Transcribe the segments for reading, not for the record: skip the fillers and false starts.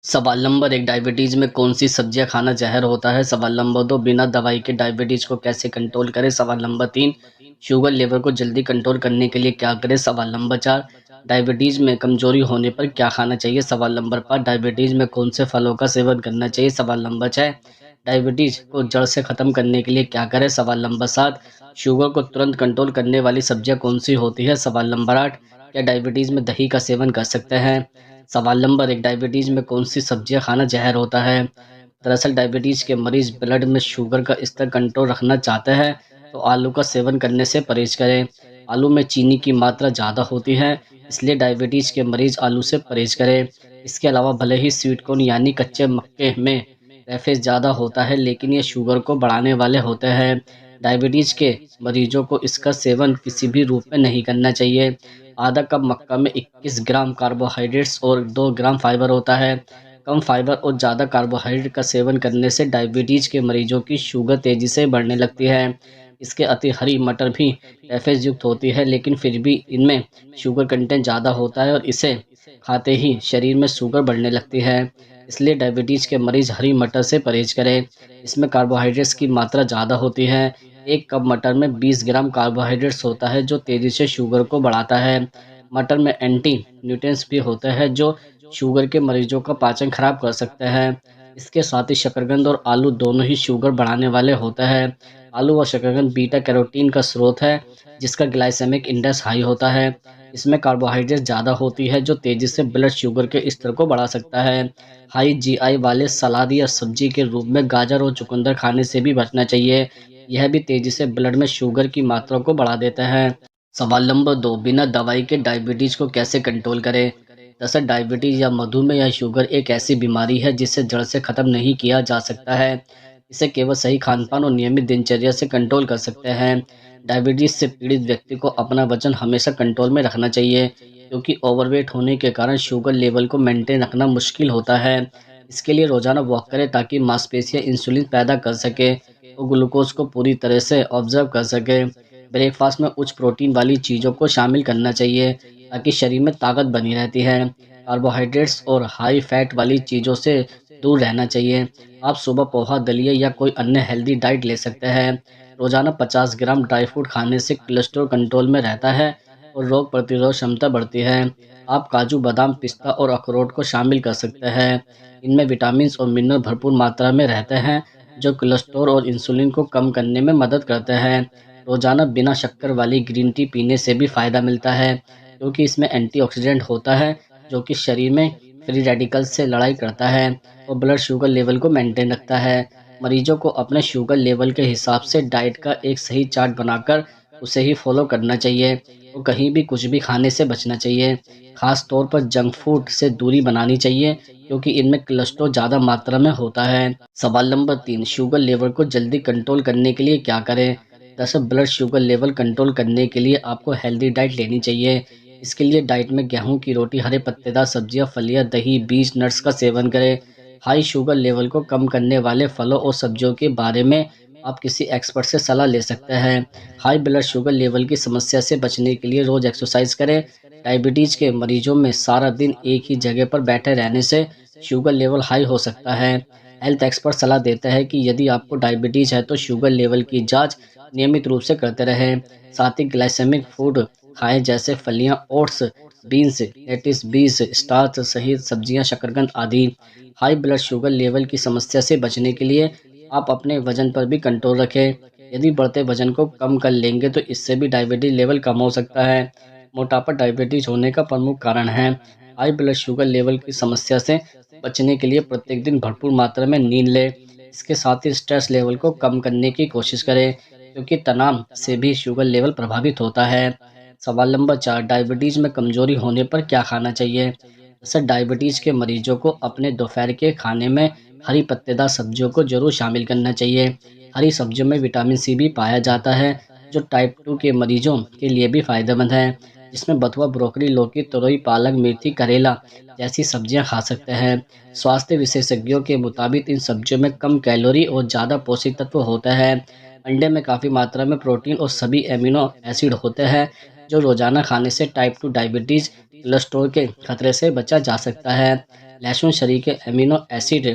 सवाल number 1, diabetes में कौन-सी सब्जियाँ खाना ज़हर होता है? सवाल नंबर 2, बिना दवाई के डायबिटीज़ को कैसे कंट्रोल करें? सवाल नंबर 3, शुगर लेवल को जल्दी कंट्रोल करने के लिए क्या करें? सवाल नंबर 4, डायबिटीज़ में कमज़ोरी होने पर क्या खाना चाहिए? सवाल नंबर 5, डायबिटीज़ में कौन से फलों का सेवन करना चाहिए? सवाल नंबर 6, डायबिटीज़ को जड़ से ख़त्म करने के लिए क्या करें? सवाल नंबर 7, शुगर को तुरंत कंट्रोल करने वाली सब्जियाँ कौन-सी होती है? सवाल नंबर 8, क्या डायबिटीज़ में दही का सेवन कर सकते हैं? सवाल नंबर 1, डायबिटीज़ में कौन-सी सब्जियाँ खाना ज़हर होता है? दरअसल डायबिटीज़ के मरीज़ ब्लड में शुगर का स्तर कंट्रोल रखना चाहते हैं, तो आलू का सेवन करने से परहेज़ करें। आलू में चीनी की मात्रा ज़्यादा होती है, इसलिए डायबिटीज़ के मरीज़ आलू से परहेज़ करें। इसके अलावा भले ही स्वीट कॉर्न यानी कच्चे मक्के में कैफ़ीन ज़्यादा होता है, लेकिन ये शुगर को बढ़ाने वाले होते हैं। डायबिटीज़ के मरीजों को इसका सेवन किसी भी रूप में नहीं करना चाहिए। आधा कप मक्का में 21 ग्राम कार्बोहाइड्रेट्स और 2 ग्राम फाइबर होता है। कम फाइबर और ज़्यादा कार्बोहाइड्रेट का सेवन करने से डायबिटीज़ के मरीजों की शुगर तेज़ी से बढ़ने लगती है। इसके अति हरी मटर भी कैफ़ीन युक्त होती है, लेकिन फिर भी इनमें शुगर कंटेंट ज़्यादा होता है और इसे खाते ही शरीर में शुगर बढ़ने लगती है। इसलिए डायबिटीज़ के मरीज़ हरी मटर से परहेज़ करें। इसमें कार्बोहाइड्रेट्स की मात्रा ज़्यादा होती है। 1 कप मटर में 20 ग्राम कार्बोहाइड्रेट्स होता है, जो तेज़ी से शुगर को बढ़ाता है। मटर में एंटी न्यूट्रिएंट्स भी होते हैं, जो शुगर के मरीजों का पाचन खराब कर सकते हैं। इसके साथ ही शकरकंद और आलू दोनों ही शुगर बढ़ाने वाले होते हैं। आलू और शकरकंद बीटा कैरोटीन का स्रोत है, जिसका ग्लाइसेमिक इंडेक्स हाई होता है। इसमें कार्बोहाइड्रेट ज़्यादा होती है, जो तेज़ी से ब्लड शुगर के स्तर को बढ़ा सकता है। हाई जीआई वाले सलाद या सब्जी के रूप में गाजर और चुकंदर खाने से भी बचना चाहिए। यह भी तेज़ी से ब्लड में शुगर की मात्रा को बढ़ा देता है। सवाल नंबर 2, बिना दवाई के डायबिटीज़ को कैसे कंट्रोल करें? दरअसल डायबिटीज़ या मधुमेह या शुगर एक ऐसी बीमारी है जिसे जड़ से ख़त्म नहीं किया जा सकता है। इसे केवल सही खान-पान और नियमित दिनचर्या से कंट्रोल कर सकते हैं। डायबिटीज़ से पीड़ित व्यक्ति को अपना वज़न हमेशा कंट्रोल में रखना चाहिए, क्योंकि ओवरवेट होने के कारण शुगर लेवल को मेंटेन रखना मुश्किल होता है। इसके लिए रोज़ाना वॉक करें ताकि मांसपेशियाँ इंसुलिन पैदा कर सकें और ग्लूकोज़ को पूरी तरह से ऑब्ज़र्व कर सकें। ब्रेकफास्ट में उच्च प्रोटीन वाली चीज़ों को शामिल करना चाहिए, ताकि शरीर में ताकत बनी रहती है। कार्बोहाइड्रेट्स और हाई फैट वाली चीज़ों से दूर रहना चाहिए। आप सुबह पोहा, दलिया या कोई अन्य हेल्दी डाइट ले सकते हैं। रोज़ाना 50 ग्राम ड्राई फ्रूट खाने से कोलेस्ट्रॉल कंट्रोल में रहता है और रोग प्रतिरोध क्षमता बढ़ती है। आप काजू, बादाम, पिस्ता और अखरोट को शामिल कर सकते हैं। इनमें विटामिन और मिनरल भरपूर मात्रा में रहते हैं, जो कोलेस्ट्रॉल और इंसुलिन को कम करने में मदद करते हैं। रोज़ाना बिना शक्कर वाली ग्रीन टी पीने से भी फ़ायदा मिलता है, क्योंकि इसमें एंटीऑक्सीडेंट होता है, जो कि शरीर में फ्री रेडिकल्स से लड़ाई करता है और ब्लड शुगर लेवल को मेंटेन रखता है। मरीजों को अपने शुगर लेवल के हिसाब से डाइट का एक सही चार्ट बनाकर उसे ही फॉलो करना चाहिए और कहीं भी कुछ भी खाने से बचना चाहिए। खास तौर पर जंक फूड से दूरी बनानी चाहिए, क्योंकि इनमें कोलेस्ट्रॉल ज़्यादा मात्रा में होता है। सवाल नंबर 3, शुगर लेवल को जल्दी कंट्रोल करने के लिए क्या करें? दरअसल ब्लड शुगर लेवल कंट्रोल करने के लिए आपको हेल्दी डाइट लेनी चाहिए। इसके लिए डाइट में गेहूं की रोटी, हरे पत्तेदार सब्जियां, फलियां, दही, बीज, नट्स का सेवन करें। हाई शुगर लेवल को कम करने वाले फलों और सब्जियों के बारे में आप किसी एक्सपर्ट से सलाह ले सकते हैं। हाई ब्लड शुगर लेवल की समस्या से बचने के लिए रोज़ एक्सरसाइज करें। डायबिटीज़ के मरीजों में सारा दिन एक ही जगह पर बैठे रहने से शुगर लेवल हाई हो सकता है। हेल्थ एक्सपर्ट सलाह देते हैं कि यदि आपको डायबिटीज़ है तो शुगर लेवल की जांच नियमित रूप से करते रहें। साथ ही ग्लाइसेमिक फूड खाएं, जैसे फलियां, ओट्स, बीन्स, लेटिस, बीज, स्टार्च सहित सब्जियां, शकरकंद आदि। हाई ब्लड शुगर लेवल की समस्या से बचने के लिए आप अपने वजन पर भी कंट्रोल रखें। यदि बढ़ते वजन को कम कर लेंगे तो इससे भी डायबिटीज लेवल कम हो सकता है। मोटापा डायबिटीज होने का प्रमुख कारण है। हाई ब्लड शुगर लेवल की समस्या से बचने के लिए प्रत्येक दिन भरपूर मात्रा में नींद लें। इसके साथ ही स्ट्रेस लेवल को कम करने की कोशिश करें, क्योंकि तनाव से भी शुगर लेवल प्रभावित होता है। सवाल नंबर 4, डायबिटीज़ में कमजोरी होने पर क्या खाना चाहिए? दरअसल डायबिटीज़ के मरीजों को अपने दोपहर के खाने में हरी पत्तेदार सब्जियों को जरूर शामिल करना चाहिए। हरी सब्जियों में विटामिन सी भी पाया जाता है, जो टाइप 2 के मरीजों के लिए भी फायदेमंद है। जिसमें बथुआ, ब्रोकली, लौकी, तुरई, पालक, मेथी, करेला जैसी सब्जियां खा सकते हैं। स्वास्थ्य विशेषज्ञों के मुताबिक इन सब्जियों में कम कैलोरी और ज़्यादा पोषक तत्व होते हैं। अंडे में काफ़ी मात्रा में प्रोटीन और सभी एमिनो एसिड होते हैं, जो रोजाना खाने से टाइप 2 डायबिटीज़, कोलेस्ट्रॉल के खतरे से बचा जा सकता है। लहसुन शरीर के एमिनो एसिड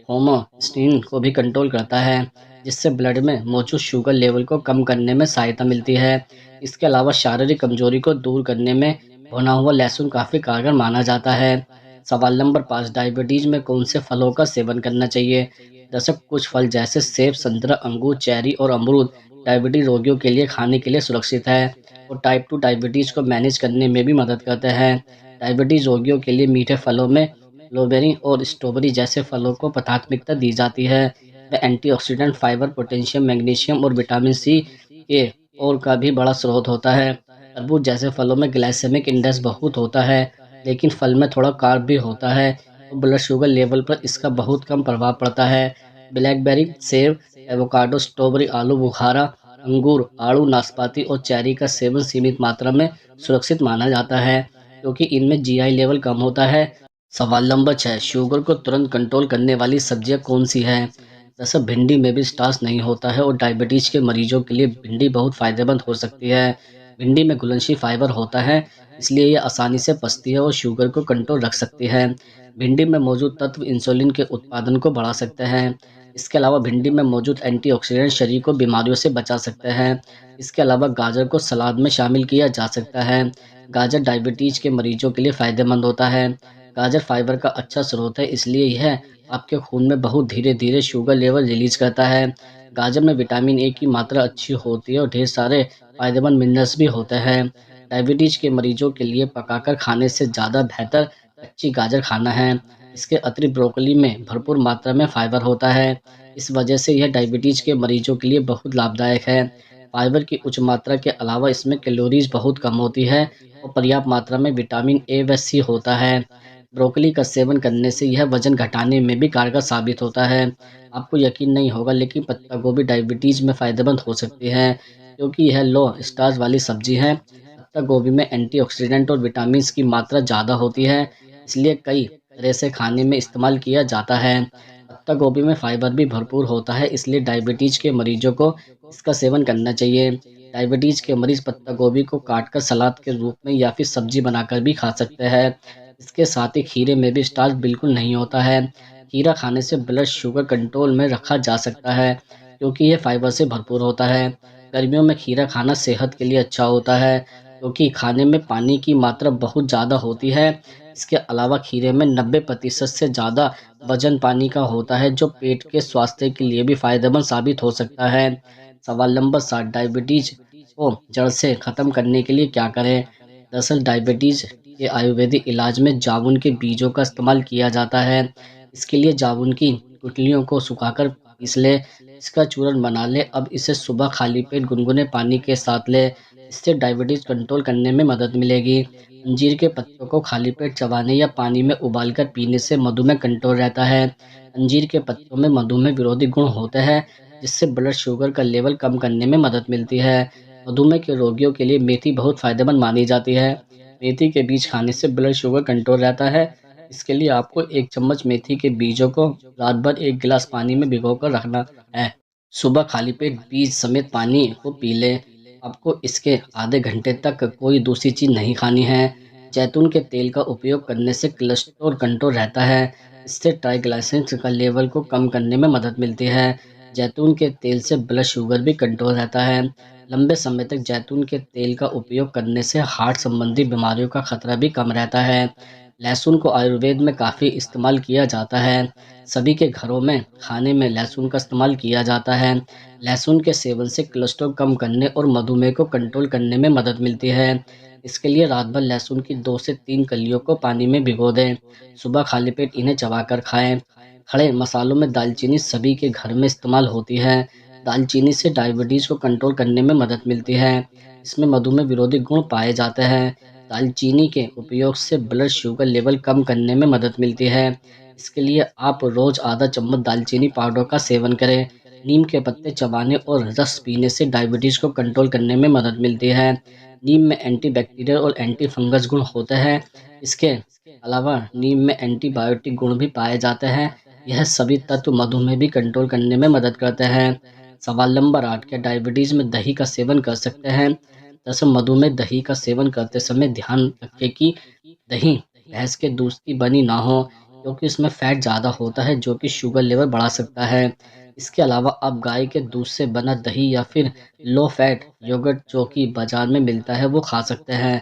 होमोस्टेसिस को भी कंट्रोल करता है, जिससे ब्लड में मौजूद शुगर लेवल को कम करने में सहायता मिलती है। इसके अलावा शारीरिक कमजोरी को दूर करने में भुना हुआ लहसुन काफ़ी कारगर माना जाता है। सवाल नंबर 5, डायबिटीज में कौन से फलों का सेवन करना चाहिए? दरअसल कुछ फल जैसे सेब, संतरा, अंगूर, चेरी और अमरूद डायबिटीज रोगियों के लिए खाने के लिए सुरक्षित है और टाइप 2 डायबिटीज को मैनेज करने में भी मदद करते हैं। डायबिटीज रोगियों के लिए मीठे फलों में ब्लूबेरी और स्ट्रॉबेरी जैसे फलों को प्राथमिकता दी जाती है। वे एंटीऑक्सीडेंट, फाइबर, पोटेशियम, मैग्नीशियम और विटामिन सी के और का भी बड़ा स्रोत होता है। तरबूज जैसे फलों में ग्लाइसेमिक इंडेक्स बहुत होता है, लेकिन फल में थोड़ा कार्ब भी होता है, तो ब्लड शुगर लेवल पर इसका बहुत कम प्रभाव पड़ता है। ब्लैकबेरी, सेब, एवोकाडो, स्ट्रॉबेरी, आलू बुखारा, अंगूर, आड़ू, नाशपाती और चेरी का सेवन सीमित मात्रा में सुरक्षित माना जाता है, क्योंकि इनमें जीआई लेवल कम होता है। सवाल नंबर 6, शुगर को तुरंत कंट्रोल करने वाली सब्जियां कौन सी हैं? दरअसल भिंडी में भी स्टार्च नहीं होता है और डायबिटीज के मरीजों के लिए भिंडी बहुत फायदेमंद हो सकती है। भिंडी में घुलनशील फाइबर होता है, इसलिए ये आसानी से पचती है और शुगर को कंट्रोल रख सकती है। भिंडी में मौजूद तत्व इंसुलिन के उत्पादन को बढ़ा सकते हैं। इसके अलावा भिंडी में मौजूद एंटीऑक्सीडेंट शरीर को बीमारियों से बचा सकते हैं। इसके अलावा गाजर को सलाद में शामिल किया जा सकता है। गाजर डायबिटीज के मरीजों के लिए फायदेमंद होता है। गाजर फाइबर का अच्छा स्रोत है, इसलिए यह आपके खून में बहुत धीरे धीरे शुगर लेवल रिलीज करता है। गाजर में विटामिन ए की मात्रा अच्छी होती है और ढेर सारे फायदेमंद मिनरल्स भी होते हैं। डायबिटीज के मरीजों के लिए पकाकर खाने से ज़्यादा बेहतर कच्ची गाजर खाना है। इसके अतिरिक्त ब्रोकली में भरपूर मात्रा में फाइबर होता है, इस वजह से यह डायबिटीज के मरीजों के लिए बहुत लाभदायक है। फाइबर की उच्च मात्रा के अलावा इसमें कैलोरीज बहुत कम होती है और पर्याप्त मात्रा में विटामिन ए व सी होता है। ब्रोकली का सेवन करने से यह वजन घटाने में भी कारगर साबित होता है। आपको यकीन नहीं होगा, लेकिन पत्ता गोभी डायबिटीज में फायदेमंद हो सकती है, क्योंकि यह लो स्टार्च वाली सब्जी है। पत्ता गोभी में एंटीऑक्सीडेंट और विटामिन की मात्रा ज़्यादा होती है, इसलिए कई तरह से खाने में इस्तेमाल किया जाता है। पत्ता गोभी में फाइबर भी भरपूर होता है, इसलिए डायबिटीज के मरीजों को इसका सेवन करना चाहिए। डायबिटीज के मरीज पत्ता गोभी को काटकर सलाद के रूप में या फिर सब्जी बनाकर भी खा सकते हैं। इसके साथ ही खीरे में भी स्टार्च बिल्कुल नहीं होता है। खीरा खाने से ब्लड शुगर कंट्रोल में रखा जा सकता है, क्योंकि यह फाइबर से भरपूर होता है। गर्मियों में खीरा खाना सेहत के लिए अच्छा होता है, क्योंकि खाने में पानी की मात्रा बहुत ज़्यादा होती है। इसके अलावा खीरे में 90% से ज़्यादा वजन पानी का होता है, जो पेट के स्वास्थ्य के लिए भी फायदेमंद साबित हो सकता है। सवाल नंबर 7, डायबिटीज को जड़ से ख़त्म करने के लिए क्या करें? दरअसल डायबिटीज के आयुर्वेदिक इलाज में जामुन के बीजों का इस्तेमाल किया जाता है। इसके लिए जामुन की गुठलियों को सुखाकर पीस ले, इसका चूर्ण बना ले। अब इसे सुबह खाली पेट गुनगुने पानी के साथ ले, इससे डायबिटीज कंट्रोल करने में मदद मिलेगी। अंजीर के पत्तों को खाली पेट चबाने या पानी में उबालकर पीने से मधुमेह कंट्रोल रहता है। अंजीर के पत्तों में मधुमेह विरोधी गुण होते हैं, जिससे ब्लड शुगर का लेवल कम करने में मदद मिलती है। मधुमेह के रोगियों के लिए मेथी बहुत फायदेमंद मानी जाती है। मेथी के बीज खाने से ब्लड शुगर कंट्रोल रहता है। इसके लिए आपको 1 चम्मच मेथी के बीजों को रात भर 1 गिलास पानी में भिगोकर रखना है। सुबह खाली पेट बीज समेत पानी को पी लें। आपको इसके आधे घंटे तक कोई दूसरी चीज़ नहीं खानी है। जैतून के तेल का उपयोग करने से कोलेस्ट्रॉल कंट्रोल रहता है। इससे ट्राइग्लिसराइड्स का लेवल को कम करने में मदद मिलती है। जैतून के तेल से ब्लड शुगर भी कंट्रोल रहता है। लंबे समय तक जैतून के तेल का उपयोग करने से हार्ट संबंधी बीमारियों का खतरा भी कम रहता है। लहसुन को आयुर्वेद में काफ़ी इस्तेमाल किया जाता है। सभी के घरों में खाने में लहसुन का इस्तेमाल किया जाता है। लहसुन के सेवन से कोलेस्ट्रॉल कम करने और मधुमेह को कंट्रोल करने में मदद मिलती है। इसके लिए रात भर लहसुन की 2 से 3 कलियों को पानी में भिगो दें। सुबह खाली पेट इन्हें चबाकर खाएं। खड़े मसालों में दालचीनी सभी के घर में इस्तेमाल होती है। दालचीनी से डायबिटीज़ को कंट्रोल करने में मदद मिलती है। इसमें मधुमेह विरोधी गुण पाए जाते हैं। दालचीनी के उपयोग से ब्लड शुगर लेवल कम करने में मदद मिलती है। इसके लिए आप रोज़ आधा चम्मच दालचीनी पाउडर का सेवन करें। नीम के पत्ते चबाने और रस पीने से डायबिटीज़ को कंट्रोल करने में मदद मिलती है। नीम में एंटीबैक्टीरियल और एंटी फंगस गुण होते हैं। इसके अलावा नीम में एंटीबायोटिक गुण भी पाए जाते हैं। यह सभी तत्व मधुमेह भी कंट्रोल करने में मदद करते हैं। सवाल नंबर 8, क्या डायबिटीज़ में दही का सेवन कर सकते हैं? दरअसल मधुमेह दही का सेवन करते समय ध्यान रखें कि दही भैंस के दूध की बनी ना हो, क्योंकि इसमें फ़ैट ज़्यादा होता है जो कि शुगर लेवल बढ़ा सकता है। इसके अलावा आप गाय के दूध से बना दही या फिर लो फैट योगर्ट जो कि बाज़ार में मिलता है वो खा सकते हैं।